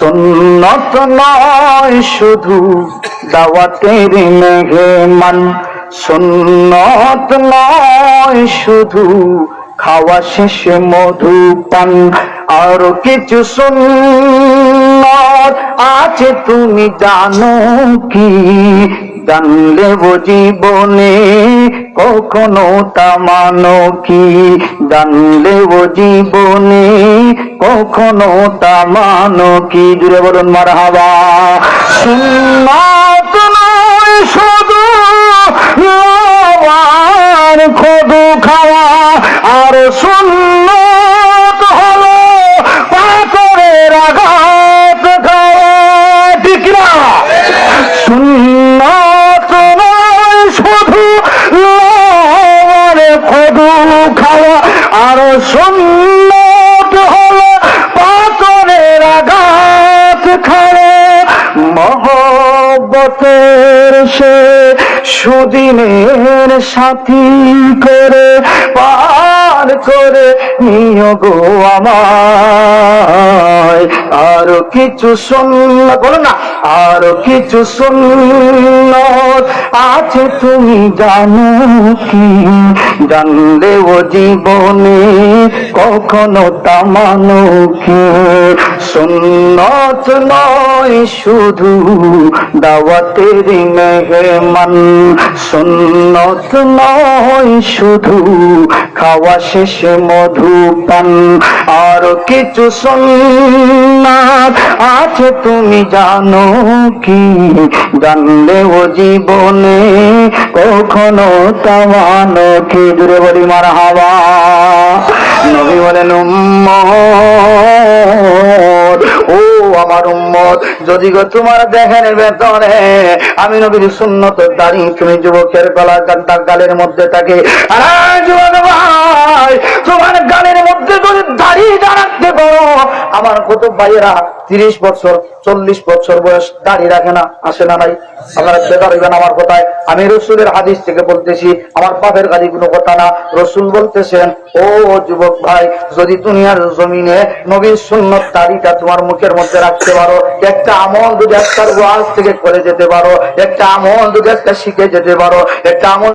সুন্নত নয় শুধু দাওয়াতের মেহমান, সুন্নত নয় শুধু খাওয়া শেষে মধু পান, আরো কিছু সুন্নত আছে তুমি জানো কি? জানলে ও জীবনে কখনো তা মানো কি? জানলে ও জীবনে কখনো তা মানো কি? জুড়ে বলুন মারহাবা। সুন্নাত নয় শুধু লওয়ার খদু খাওয়া, আর সুন্নাত হলো পাথরের আঘাত খাওয়া, ঠিক না? সুন্নাত নয় শুধু লওয়ার খদু খাওয়া, আর সুন্নাত হলো পাথরের আঘাত খাওয়া। মহব্বতের সে সুদিনের সাথী করে পার করে নিও গো আমায়। আরো কিছু সুন্নাত, বলো না, আরো কিছু সুন্নাত আছে তুমি জানো কি? জানলে ও জীবনে কখনো তা মানো কি? সুন্নাত নয় শুধু দাওয়াতের মেহমান, সুন্নাত নয় শুধু খাওয়া শেষে মধু পান, আর কিছু সুন্নাত আছে তুমি জানো কি? জানলে ও জীবনে কখনো তা মানো কি? দূরে বলি মারহাবা। নবী বলেন উম্মত, ও আমার উম্মত, যদি গো তোমার দেখেন বেতনে আমি নবীর সুন্নত দাঁড়ি তুমি যুবকের গালের মধ্যে থাকে, আর যুবক ভাই তোমার গালের মধ্যে যদি দাঁড়িয়ে দাঁড়াতে পারো, আমার কত ভাইয়েরা 30 বছর 40 বছর বয়স দাঁড়িয়ে রাখে না, আসে না নাই? আপনারা বেকার হইবেন আমার কথায়, আমি রসুলের হাদিস থেকে বলতেছি, আমার বাপের গাড়ি কোনো কথা না। রসুল বলতেছেন, ও যুবক ভাই, যদি দুনিয়ার জমিনে নবীর সুন্নত দাড়িটা তোমার মুখের মধ্যে রাখতে পারো, একটা আমল যদি একটা ওয়াজ থেকে করে যেতে পারো, একটা আমল যদি একটা শিখে যেতে পারো, একটা আমল